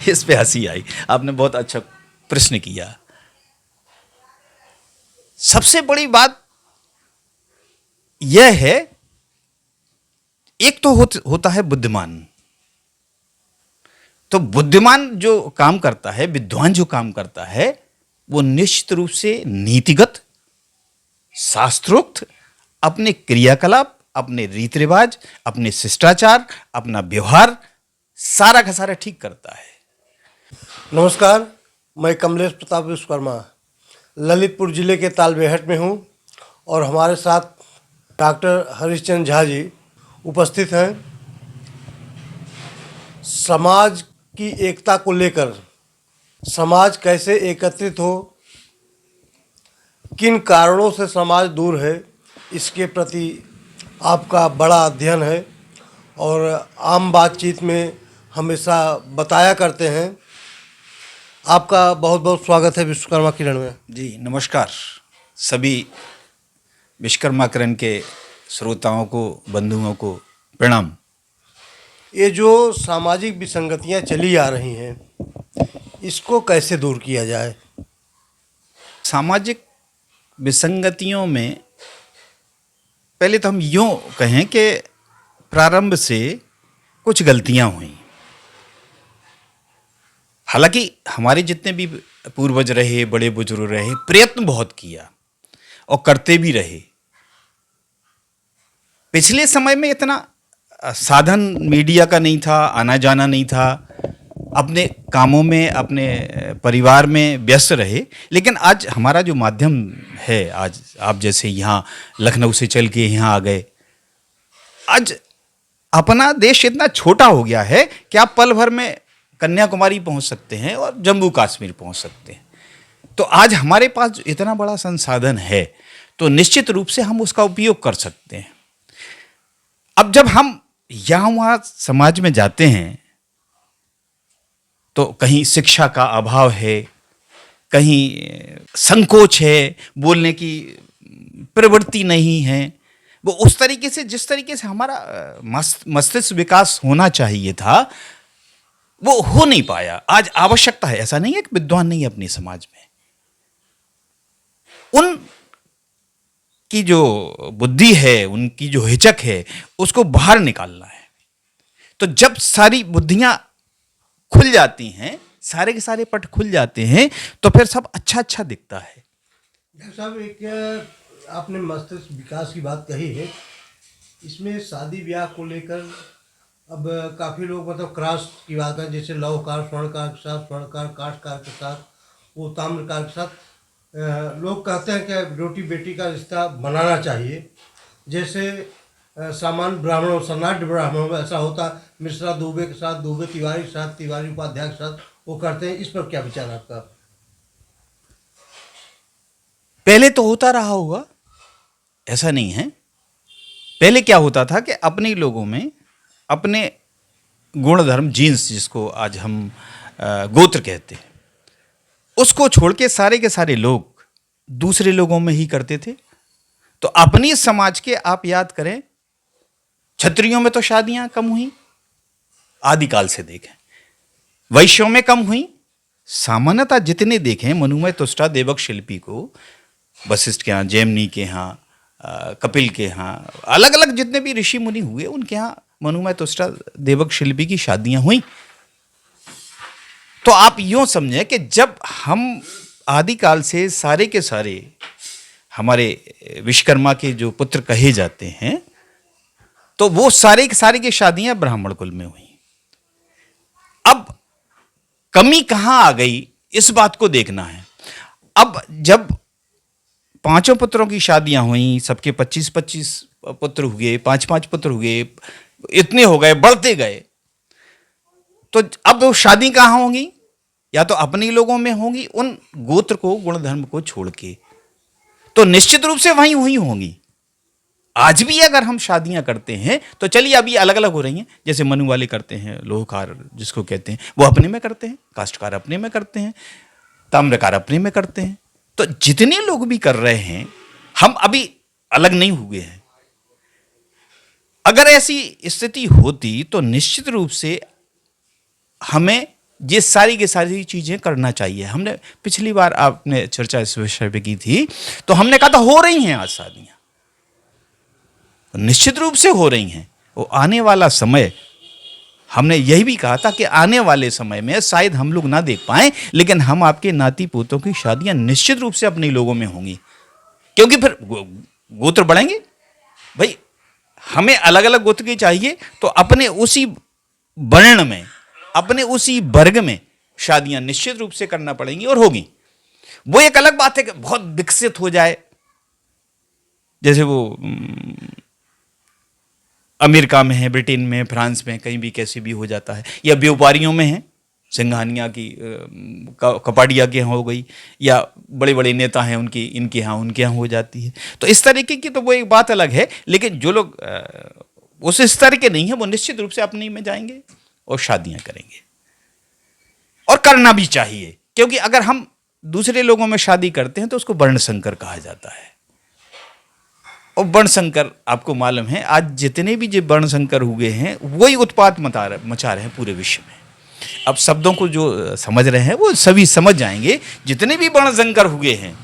इस पे हंसी आई। आपने बहुत अच्छा प्रश्न किया। सबसे बड़ी बात यह है, एक तो होता है बुद्धिमान। तो बुद्धिमान जो काम करता है, विद्वान जो काम करता है, वो निश्चित रूप से नीतिगत, शास्त्रोक्त अपने क्रियाकलाप, अपने रीति रिवाज, अपने शिष्टाचार, अपना व्यवहार सारा का सारा ठीक करता है। नमस्कार, मैं कमलेश प्रताप विश्वकर्मा ललितपुर जिले के तालबेहट में हूँ और हमारे साथ डॉक्टर हरिश्चंद्र झा जी उपस्थित हैं। समाज की एकता को लेकर समाज कैसे एकत्रित हो, किन कारणों से समाज दूर है, इसके प्रति आपका बड़ा अध्ययन है और आम बातचीत में हमेशा बताया करते हैं। आपका बहुत बहुत स्वागत है विश्वकर्मा किरण में। जी नमस्कार। सभी विश्वकर्मा किरण के श्रोताओं को, बंधुओं को प्रणाम। ये जो सामाजिक विसंगतियां चली आ रही हैं, इसको कैसे दूर किया जाए? सामाजिक विसंगतियों में पहले तो हम यूँ कहें कि प्रारंभ से कुछ गलतियां हुई। हालांकि हमारे जितने भी पूर्वज रहे, बड़े बुजुर्ग रहे, प्रयत्न बहुत किया और करते भी रहे। पिछले समय में इतना साधन मीडिया का नहीं था, आना जाना नहीं था, अपने कामों में, अपने परिवार में व्यस्त रहे। लेकिन आज हमारा जो माध्यम है, आज आप जैसे यहाँ लखनऊ से चल के यहाँ आ गए, आज अपना देश इतना छोटा हो गया है कि आप पल भर में कन्याकुमारी पहुँच सकते हैं और जम्मू कश्मीर पहुँच सकते हैं। तो आज हमारे पास इतना बड़ा संसाधन है, तो निश्चित रूप से हम उसका उपयोग कर सकते हैं। अब जब हम यहाँ वहाँ समाज में जाते हैं तो कहीं शिक्षा का अभाव है, कहीं संकोच है, बोलने की प्रवृत्ति नहीं है, वो उस तरीके से, जिस तरीके से हमारा मस्तिष्क विकास होना चाहिए था, वो हो नहीं पाया। आज आवश्यकता है, ऐसा नहीं है कि विद्वान नहीं है अपने समाज में, उन की जो बुद्धि है, उनकी जो हिचक है, उसको बाहर निकालना है। तो जब सारी बुद्धियां खुल जाती हैं, सारे के सारे पट खुल जाते हैं, तो फिर सब अच्छा अच्छा दिखता है। डॉक्टर साहब, एक आपने मस्तिष्क विकास की बात कही है, इसमें शादी ब्याह को लेकर अब काफ़ी लोग मतलब क्रॉस की बात है, जैसे लौहकार स्वर्णकार के साथ, स्वर्णकार काष्ठकार के साथ, वो ताम्रकार के साथ। लोग कहते हैं कि रोटी बेटी का रिश्ता बनाना चाहिए। जैसे सामान्य ब्राह्मणों, सन्नाट ब्राह्मणों में ऐसा होता, मिश्रा दुबे के साथ, दुबे तिवारी के साथ, तिवारी उपाध्याय के साथ वो करते हैं। इस पर क्या विचार आपका? पहले तो होता रहा होगा, ऐसा नहीं है। पहले क्या होता था कि अपने लोगों में अपने गुण धर्म, जीन्स जिसको आज हम गोत्र कहते हैं, उसको छोड़ के के सारे लोग दूसरे लोगों में ही करते थे। तो अपनी समाज के आप याद करें, क्षत्रियों में तो शादियां कम हुई, आदिकाल से देखें। वैश्यों में कम हुई। सामान्यतः जितने देखें, मनुमय तुष्टा देवक शिल्पी को वशिष्ठ के यहाँ, जैमिनी के यहाँ, कपिल के यहाँ, अलग अलग जितने भी ऋषि मुनि हुए, उनके यहाँ मनुमय तुष्टा देवक शिल्पी की शादियां हुई। तो आप यूं समझें कि जब हम आदिकाल से सारे के सारे हमारे विश्वकर्मा के जो पुत्र कहे जाते हैं, तो वो सारे के सारे की शादियां ब्राह्मण कुल में हुई। अब कमी कहां आ गई, इस बात को देखना है। अब जब पांचों पुत्रों की शादियां हुई, सबके 25-25 पुत्र हुए, 5-5 पुत्र हुए, इतने हो गए, बढ़ते गए, तो अब वो शादी कहां होंगी? या तो अपने लोगों में होंगी, उन गोत्र को, गुण धर्म को छोड़ के, तो निश्चित रूप से वहीं हुई होंगी। आज भी अगर हम शादियां करते हैं तो चलिए, अभी अलग अलग हो रही हैं। जैसे मनु वाले करते हैं, लोहकार जिसको कहते हैं, वो अपने में करते हैं, काष्ठकार अपने में करते हैं, ताम्रकार अपने में करते हैं। तो जितने लोग भी कर रहे हैं, हम अभी अलग नहीं हुए हैं। अगर ऐसी स्थिति होती तो निश्चित रूप से हमें ये सारी की सारी चीज़ें करना चाहिए। हमने पिछली बार आपने चर्चा इस विषय पे की थी, तो हमने कहा था हो रही हैं आज शादियाँ, निश्चित रूप से हो रही हैं। वो आने वाला समय, हमने यही भी कहा था कि आने वाले समय में शायद हम लोग ना देख पाएं, लेकिन हम आपके नाती पोतों की शादियां निश्चित रूप से अपने लोगों में होंगी, क्योंकि फिर गोत्र बढ़ेंगे। भाई हमें अलग अलग गोत्र की चाहिए, तो अपने उसी वर्ण में, अपने उसी वर्ग में शादियां निश्चित रूप से करना पड़ेंगी और होगी। वो एक अलग बात है कि बहुत विकसित हो जाए, जैसे वो अमेरिका में है, ब्रिटेन में, फ्रांस में, कहीं भी कैसे भी हो जाता है, या व्यापारियों में है, सिंघानिया की कपाड़िया के यहाँ हो गई, या बड़े बड़े नेता हैं उनकी इनके यहाँ हो जाती है। तो इस तरीके की तो वो एक बात अलग है, लेकिन जो लोग उस स्तर के नहीं है वो निश्चित रूप से अपने में जाएंगे और शादियां करेंगे, और करना भी चाहिए, क्योंकि अगर हम दूसरे लोगों में शादी करते हैं तो उसको वर्ण संकर कहा जाता है। और वर्ण संकर, आपको मालूम है आज जितने भी जो वर्ण संकर हुए हैं वही उत्पात मचा रहे हैं पूरे विश्व में। अब शब्दों को जो समझ रहे हैं वो सभी समझ जाएंगे, जितने भी वर्ण संकर हुए हैं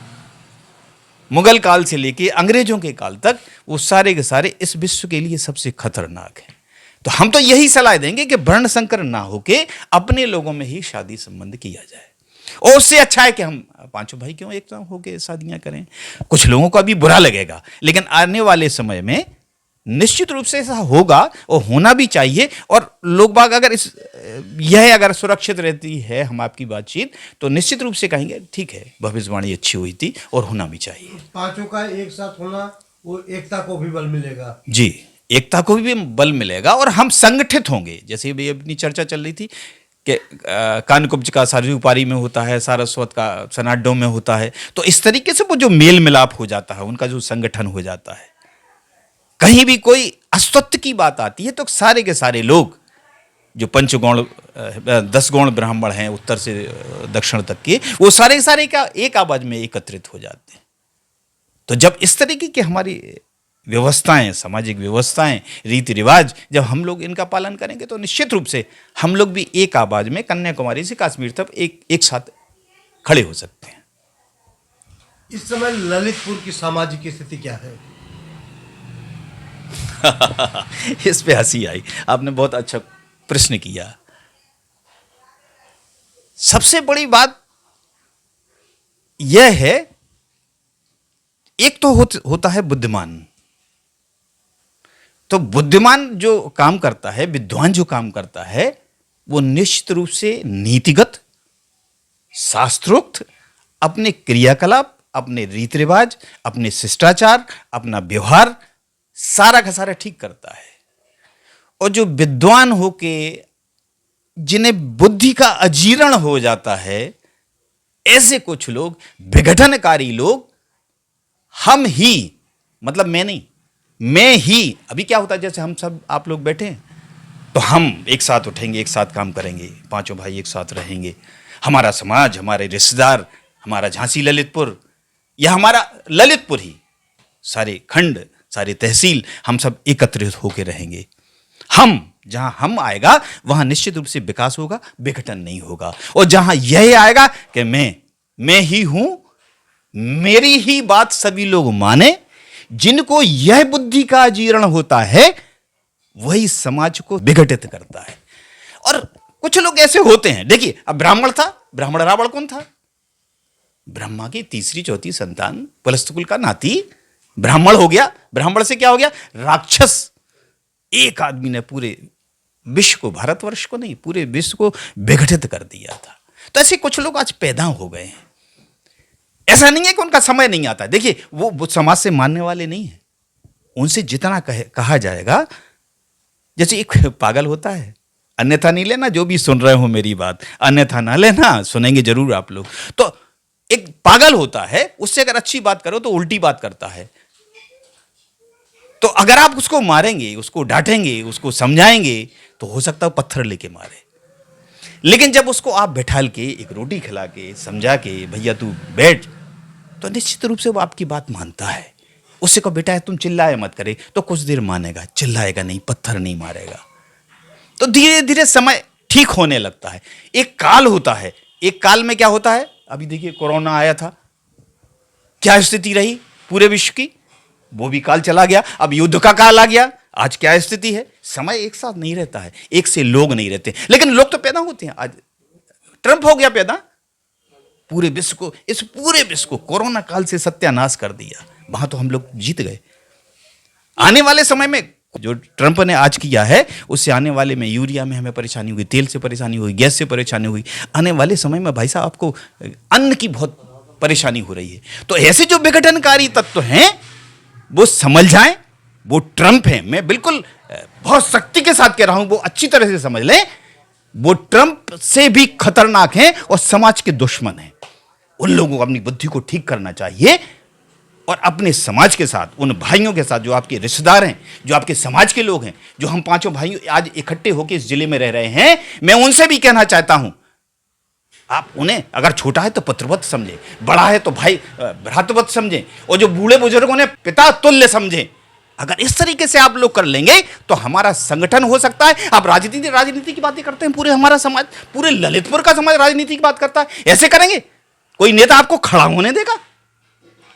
मुगल काल से लेके अंग्रेजों के काल तक, वो सारे के सारे इस विश्व के लिए सबसे खतरनाक हैं। तो हम तो यही सलाह देंगे कि वर्ण संकर ना होके अपने लोगों में ही शादी संबंध किया जाए, और उससे अच्छा है कि हम पांचों भाई क्यों एक साथ होके शादियां करें। कुछ लोगों को अभी बुरा लगेगा, लेकिन आने वाले समय में निश्चित रूप से ऐसा होगा और होना भी चाहिए। और लोग बाग अगर यह अगर सुरक्षित रहती है हम आपकी बातचीत, तो निश्चित रूप से कहेंगे ठीक है, भविष्यवाणी अच्छी हुई थी और होना भी चाहिए। पांचों का एक साथ होना, वो एकता को भी बल मिलेगा। जी, एकता को भी बल मिलेगा और हम संगठित होंगे। जैसे भी अपनी चर्चा चल रही थी कि कानकुब्ज का सरयू पारी में होता है, सारस्वत का सनाडो में होता है, तो इस तरीके से वो जो मेल मिलाप हो जाता है, उनका जो संगठन हो जाता है। कहीं भी कोई अस्तित्व की बात आती है तो सारे के सारे लोग जो पंचगौण 10 गौण ब्राह्मण हैं उत्तर से दक्षिण तक के, वो सारे के सारे का एक आवाज में एकत्रित हो जाते हैं। तो जब इस तरीके की हमारी व्यवस्थाएं, सामाजिक व्यवस्थाएं, रीति रिवाज, जब हम लोग इनका पालन करेंगे तो निश्चित रूप से हम लोग भी एक आवाज में कन्याकुमारी से कश्मीर तक एक साथ खड़े हो सकते हैं। इस समय ललितपुर की सामाजिक स्थिति क्या है? इस पे हंसी आई, आपने बहुत अच्छा प्रश्न किया। सबसे बड़ी बात यह है, एक तो होता है बुद्धिमान। तो बुद्धिमान जो काम करता है, विद्वान जो काम करता है, वो निश्चित रूप से नीतिगत, शास्त्रोक्त अपने क्रियाकलाप, अपने रीति रिवाज, अपने शिष्टाचार, अपना व्यवहार सारा का सारा ठीक करता है। और जो विद्वान होके जिन्हें बुद्धि का अजीर्ण हो जाता है, ऐसे कुछ लोग, विघटनकारी लोग, हम ही, मतलब मैं नहीं, मैं ही, अभी क्या होता है जैसे हम सब आप लोग बैठे हैं तो हम एक साथ उठेंगे, एक साथ काम करेंगे, पांचों भाई एक साथ रहेंगे, हमारा समाज, हमारे रिश्तेदार, हमारा झांसी ललितपुर या हमारा ललितपुर ही, सारे खंड, सारी तहसील, हम सब एकत्रित होकर रहेंगे। हम जहां हम आएगा वहां निश्चित रूप से विकास होगा, विघटन नहीं होगा। और जहां यह आएगा कि मैं ही हूं, मेरी ही बात सभी लोग माने, जिनको यह बुद्धि का अजीर्ण होता है वही समाज को विघटित करता है। और कुछ लोग ऐसे होते हैं, देखिए अब ब्राह्मण था, ब्राह्मण रावण कौन था? ब्रह्मा की तीसरी चौथी संतान, पुलस्त कुल का नाती ब्राह्मण हो गया। ब्राह्मण से क्या हो गया? राक्षस। एक आदमी ने पूरे विश्व को, भारतवर्ष को नहीं, पूरे विश्व को विघटित कर दिया था। तो ऐसे कुछ लोग आज पैदा हो गए हैं। ऐसा नहीं है कि उनका समय नहीं आता। देखिए वो समाज से मानने वाले नहीं है, उनसे जितना कहा जाएगा, जैसे एक पागल होता है, अन्यथा नहीं लेना, जो भी सुन रहे हो मेरी बात, अन्यथा ना लेना, सुनेंगे जरूर आप लोग। तो एक पागल होता है, उससे अगर अच्छी बात करो तो उल्टी बात करता है। तो अगर आप उसको मारेंगे, उसको डांटेंगे, उसको समझाएंगे, तो हो सकता है पत्थर लेके मारे। लेकिन जब उसको आप बैठाल के, एक रोटी खिला के, समझा के, भैया तू बैठ, तो निश्चित रूप से वो आपकी बात मानता है। उससे को बेटा है तुम चिल्लाए मत करे, तो कुछ देर मानेगा, चिल्लाएगा नहीं, पत्थर नहीं मारेगा। तो धीरे धीरे समय ठीक होने लगता है। एक काल होता है, एक काल में क्या होता है, अभी देखिए कोरोना आया था, क्या स्थिति रही पूरे विश्व की, वो भी काल चला गया, अब युद्ध का काल आ गया, आज क्या स्थिति है। समय एक साथ नहीं रहता है, एक से लोग नहीं रहते, लेकिन लोग तो पैदा होते हैं। आज ट्रंप हो गया पैदा, पूरे विश्व को, इस पूरे विश्व को कोरोना काल से सत्यानाश कर दिया, वहां तो हम लोग जीत गए। आने वाले समय में जो ट्रंप ने आज किया है, उससे आने वाले में यूरिया में हमें परेशानी होगी, तेल से परेशानी होगी, गैस से परेशानी होगी, आने वाले समय में भाई साहब आपको अन्न की बहुत परेशानी हो रही है। तो ऐसे जो विघटनकारी तत्व हैं वो समझ जाएं, वो ट्रंप है, मैं बिल्कुल बहुत सख्ती के साथ कह रहा हूं, वो अच्छी तरह से समझ लें, वो ट्रंप से भी खतरनाक हैं और समाज के दुश्मन हैं। उन लोगों को अपनी बुद्धि को ठीक करना चाहिए और अपने समाज के साथ, उन भाइयों के साथ जो आपके रिश्तेदार हैं, जो आपके समाज के लोग हैं, जो हम पांचों भाई आज इकट्ठे होकर इस जिले में रह रहे हैं, मैं उनसे भी कहना चाहता हूं, आप उन्हें अगर छोटा है तो पुत्रवत समझें, बड़ा है तो भाई भ्रातृवत समझें, और जो बूढ़े बुजुर्गों ने पिता तुल्य समझें। अगर इस तरीके से आप लोग कर लेंगे तो हमारा संगठन हो सकता है। आप राजनीति की बातें करते हैं, पूरे हमारा समाज, पूरे ललितपुर का समाज राजनीति की बात करता है। ऐसे करेंगे, कोई नेता आपको खड़ा होने देगा?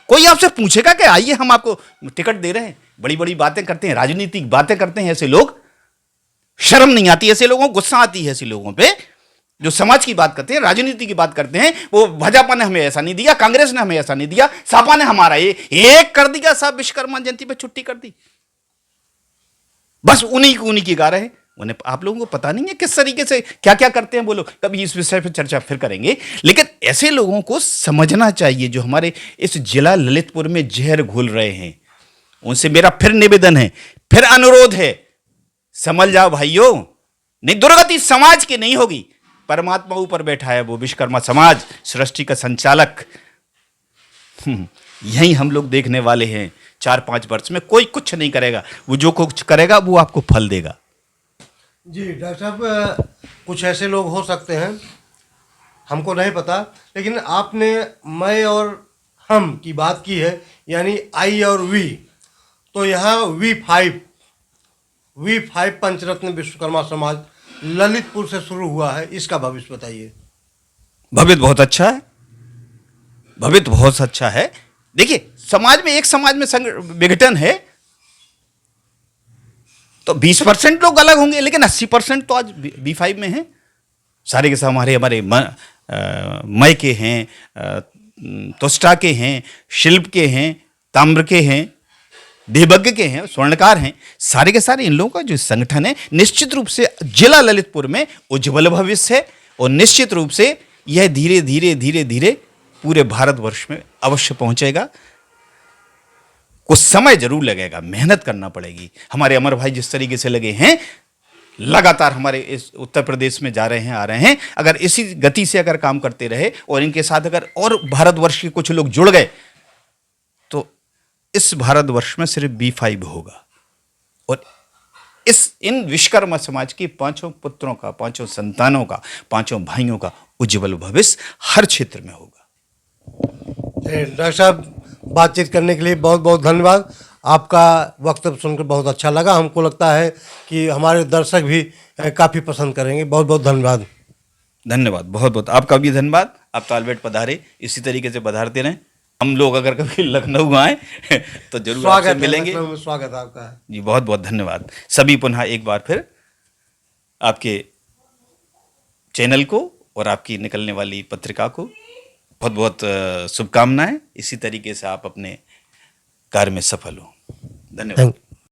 कोई आपसे पूछेगा कि आइए हम आपको टिकट दे रहे हैं? बड़ी बड़ी बातें करते हैं, राजनीतिक बातें करते हैं ऐसे लोग, शर्म नहीं आती ऐसे लोगों को, गुस्सा आती है ऐसे लोगों पे जो समाज की बात करते हैं, राजनीति की बात करते हैं। वो भाजपा ने हमें ऐसा नहीं दिया, कांग्रेस ने हमें ऐसा नहीं दिया, सपा ने हमारा ये एक कर दिया, सब विश्वकर्मा जयंती पे छुट्टी कर दी, बस उन्हीं की गा रहे हैं। उन्हें, आप लोगों को पता नहीं है किस तरीके से क्या क्या करते हैं वो लोग। कभी इस विषय पर चर्चा फिर करेंगे, लेकिन ऐसे लोगों को समझना चाहिए जो हमारे इस जिला ललितपुर में जहर घोल रहे हैं। उनसे मेरा फिर निवेदन है, फिर अनुरोध है, समझ जाओ भाइयों, नहीं दुर्गति समाज की नहीं होगी, परमात्मा ऊपर बैठा है, वो विश्वकर्मा समाज, सृष्टि का संचालक। यही हम लोग देखने वाले हैं 4-5 वर्ष में। कोई कुछ नहीं करेगा, वो जो कुछ करेगा वो आपको फल देगा। जी डॉक्टर साहब, कुछ ऐसे लोग हो सकते हैं, हमको नहीं पता, लेकिन आपने मैं और हम की बात की है, यानी आई और वी, तो यहाँ V5 पंचरत्न विश्वकर्मा समाज ललितपुर से शुरू हुआ है, इसका भविष्य बताइए। भविष्य बहुत अच्छा है, भविष्य बहुत अच्छा है। देखिए, समाज में, एक समाज में विघटन है तो 20% लोग अलग होंगे, लेकिन 80% तो आज B5 में हैं। सारे के सब हमारे मय के हैं, तुष्टा के हैं, शिल्प के हैं, ताम्र के हैं, देवज्ञ के हैं, स्वर्णकार हैं, सारे के सारे इन लोगों का जो संगठन है, निश्चित रूप से जिला ललितपुर में उज्ज्वल भविष्य है, और निश्चित रूप से यह धीरे धीरे पूरे भारतवर्ष में अवश्य पहुंचेगा। कुछ समय जरूर लगेगा, मेहनत करना पड़ेगी। हमारे अमर भाई जिस तरीके से लगे हैं, लगातार हमारे इस उत्तर प्रदेश में जा रहे हैं, आ रहे हैं, अगर इसी गति से अगर काम करते रहे और इनके साथ अगर और भारतवर्ष के कुछ लोग जुड़ गए तो इस भारतवर्ष में सिर्फ B5 होगा, और इन विश्वकर्मा समाज के 5 पुत्रों का, 5 संतानों का, 5 भाइयों का उज्जवल भविष्य हर क्षेत्र में होगा। डॉक्टर साहब, बातचीत करने के लिए बहुत बहुत धन्यवाद। आपका वक्तव्य सुनकर बहुत अच्छा लगा, हमको लगता है कि हमारे दर्शक भी काफ़ी पसंद करेंगे। बहुत बहुत धन्यवाद। धन्यवाद, बहुत बहुत आपका भी धन्यवाद। आप तालबेट पधारे, इसी तरीके से पधारते रहें। हम लोग अगर कभी लखनऊ आए तो जरूर आपसे मिलेंगे। स्वागत आपका है जी, बहुत बहुत धन्यवाद। सभी पुनः एक बार फिर आपके चैनल को और आपकी निकलने वाली पत्रिका को बहुत बहुत शुभकामनाएं। इसी तरीके से आप अपने कार्य में सफल हो। धन्यवाद।